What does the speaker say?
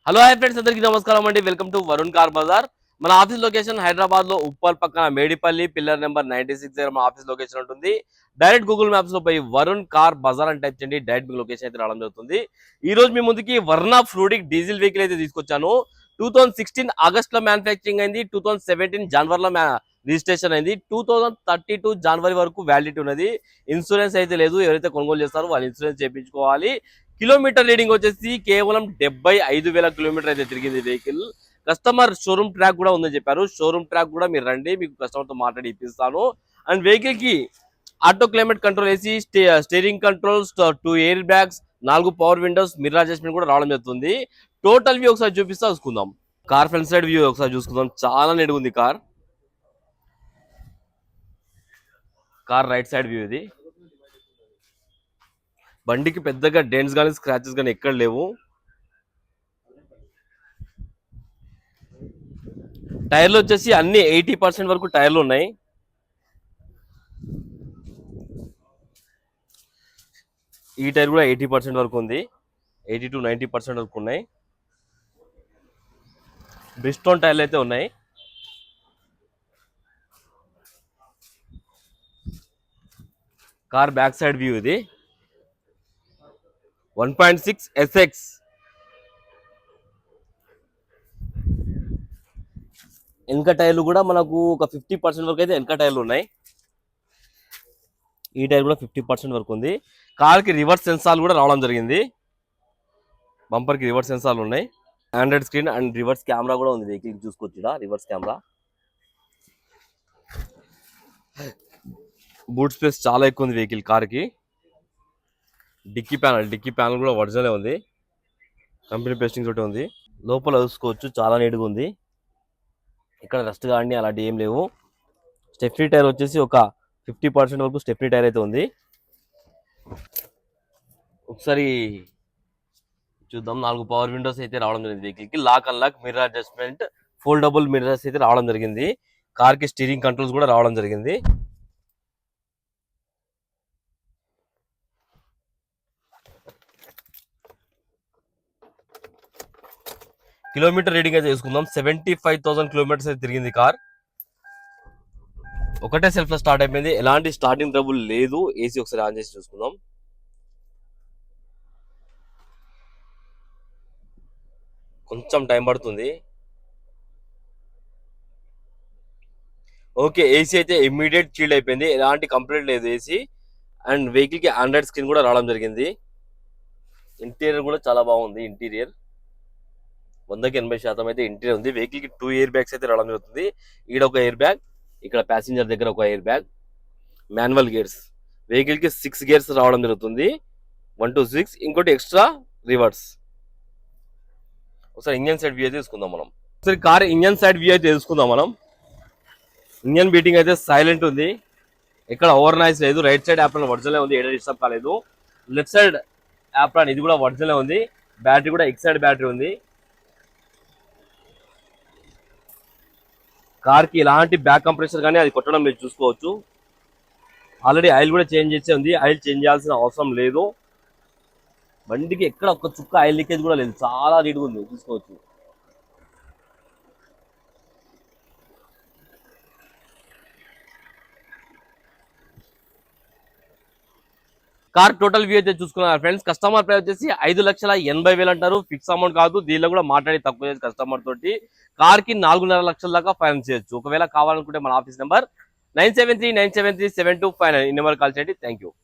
Hello hi friends, అందరికీ నమస్కారం అండి. Welcome to Varun car Bazaar. మన ఆఫీస్ లొకేషన్ హైదరాబాద్ లో ఉప్పల్ పక్కన మేడిపల్లి పిల్లర్ నెంబర్ 96 దగ్గర మన ఆఫీస్ లొకేషన్ ఉంటుంది. డైరెక్ట్ గూగుల్ మ్యాప్స్ లో పోయి వరుణ్ కార్ బజార్ అని టైప్ చేయండి, డైరెక్ట్ మీ లొకేషన్ అయితే రావడం జరుగుతుంది. ఈ రోజు మీ ముందుకి వర్ణ ఫ్లూడిక్ డీజిల్ వెహికల్ అయితే తీసుకొచ్చాను. 2016 ఆగస్ట్ లో మ్యానుఫ్యాక్చరింగ్ అయింది. 2017 జనవరిలో రిజిస్ట్రేషన్ అయింది. 2032 జనవరి వరకు వ్యాలిడిటీ ఉన్నది. ఇన్సూరెన్స్ అయితే లేదు. ఎవరైతే కొనుగోలు చేస్తారో వాళ్ళు ఇన్సూరెన్స్ చేయించుకోవాలి. కిలోమీటర్ రీడింగ్ వచ్చేసి కేవలం 75,000 కిలోమీటర్ అయితే తిరిగింది వెహికల్. కస్టమర్ షోరూమ్ ట్రాక్ కూడా ఉందని చెప్పారు. షోరూమ్ ట్రాక్ కూడా మీరు రండి, మీకు కస్టమర్ తో మాట్లాడి ఇప్పిస్తాను. అండ్ వెహికల్ కి auto climate control AC, steering controls, 2 air bags, 4 power Windows, mirror adjustment కూడా రావడం జరుగుతుంది. టోటల్ వ్యూ ఒకసారి చూపిస్తా చూసుకుందాం. కార్ ఫ్రంట్ సైడ్ వ్యూ ఒకసారి చూసుకుందాం. చాలా నీట్ ఉంది కార్. రైట్ సైడ్ వ్యూ ఇది. బండికి పెద్దగా డెంట్స్ కానీ స్క్రాచెస్ కానీ ఎక్కడ లేవు. టైర్లు వచ్చేసి అన్ని 80% వరకు టైర్లు ఉన్నాయి. ఈ టైర్ కూడా 80% వరకు ఉంది. 80 to 90% వరకు ఉన్నాయి. బ్రిస్టోన్ టైర్లు అయితే ఉన్నాయి. కార్ బ్యాక్ సైడ్ వ్యూ ఇది. 1.6 SX. వెనక టైర్లు కూడా మనకు ఒక 50% వరకు అయితే వెనక టైర్లు ఉన్నాయి. ఈ టైర్ కూడా 50% వరకు ఉంది. కార్కి రివర్స్ సెన్సార్లు కూడా రావడం జరిగింది. బంపర్కి రివర్స్ సెన్సార్లు ఉన్నాయి. Android screen and reverse camera కూడా ఉంది. వెహికల్ చూసుకోవచ్చు, రివర్స్ కెమెరా. బూట్ స్పేస్ చాలా ఎక్కువ ఉంది వెహికల్ కార్కి. డిక్కీ ప్యానల్ కూడా ఒరిజినల్ ఉంది. కంపెనీ పేస్టింగ్ తోటి ఉంది. లోపల చూసుకోవచ్చు, చాలా నీట్గా ఉంది. ఇక్కడ రస్ట్ కానీ అలాంటి ఏం లేవు. స్టెప్నీ టైర్ వచ్చేసి ఒక 50% వరకు స్టెప్నీ టైర్ అయితే ఉంది. ఒకసారి చూద్దాం. 4 పవర్ విండోస్ అయితే రావడం జరిగింది వెహికల్కి. Lock unlock, mirror adjustment, foldable mirrors అయితే రావడం జరిగింది. కార్కి స్టీరింగ్ కంట్రోల్స్ కూడా రావడం జరిగింది. కిలోమీటర్ రీడింగ్ అయితే తీసుకుందాం. 75,000 కిలోమీటర్స్ అయితే తిరిగింది కార్. ఒకటే సెల్ఫ్ లో స్టార్ట్ అయిపోయింది. ఎలాంటి స్టార్టింగ్ ట్రబుల్ లేదు. ఏసీ ఒకసారి ఆన్ చేసి చూసుకుందాం. కొంచెం టైం పడుతుంది. ఓకే, ఏసీ అయితే ఇమ్మీడియట్ చీల్డ్ అయిపోయింది. ఎలాంటి కంప్లైంట్ లేదు ఏసీ. అండ్ వెహికల్ కి ఆండ్రాయిడ్ స్క్రీన్ కూడా రావడం జరిగింది. ఇంటీరియర్ కూడా చాలా బాగుంది. ఇంటీరియర్ 100కి 80% అయితే ఇంటీరియర్ ఉంది. వెహికల్ కి 2 ఎయిర్ బ్యాగ్స్ అయితే రావడం జరుగుతుంది. ఈడ ఒక ఎయిర్ బ్యాగ్, ఇక్కడ ప్యాసింజర్ దగ్గర ఒక air bag. Manual gears. Vehicle కి 6 గేర్స్ రావడం జరుగుతుంది. 1 to 6. ఇంకోటి ఎక్స్ట్రా రివర్స్. ఒకసారి ఇంజన్ సైడ్ వ్యూ అయితే తీసుకుందాం మనం. ఒకసారి కార్ ఇంజన్ సైడ్ వ్యూ అయితే తెలుసుకుందాం మనం. ఇంజన్ బీటింగ్ అయితే సైలెంట్ ఉంది. ఇక్కడ ఓవర్ నాయిస్ లేదు. రైట్ సైడ్ యాప్రాన్ ఒరిజినల్ ఉంది, ఏడా డిస్టర్బ్ కాలేదు. లెఫ్ట్ సైడ్ యాప్రాన్ ఇది కూడా ఒరిజినల్ ఉంది. బ్యాటరీ కూడా ఎక్సైడ్ బ్యాటరీ ఉంది. కార్ కి ఎలాంటి బ్యాక్ కంప్రెసర్ కానీ అది కొట్టడం మీరు చూసుకోవచ్చు. ఆల్రెడీ ఆయిల్ కూడా చేంజ్ చేసే ఉంది. ఆయిల్ చేంజ్ చేయాల్సిన అవసరం లేదు. బండికి ఎక్కడ ఒక్క చుక్క ఆయిల్ లీకేజ్ కూడా లేదు. చాలా నీట్గా ఉంది, చూసుకోవచ్చు. కార్ టోటల్ వ్యూ అయితే చూసుకున్నారు ఫ్రెండ్స్. కస్టమర్ ప్రైస్ వచ్చేసి 5,80,000 అంటారు. ఫిక్స్ అమౌంట్ కాదు. దీనిలో కూడా మాట్లాడి తక్కువ చేసి కస్టమర్ తోటి కార్ కి 4.5 లక్షల దాకా ఫైనాన్స్ చేయొచ్చు. ఒకవేళ కావాలనుకుంటే మన ఆఫీస్ నెంబర్ 9739737259 ఈ నెంబర్ కాల్ చేయండి. Thank you.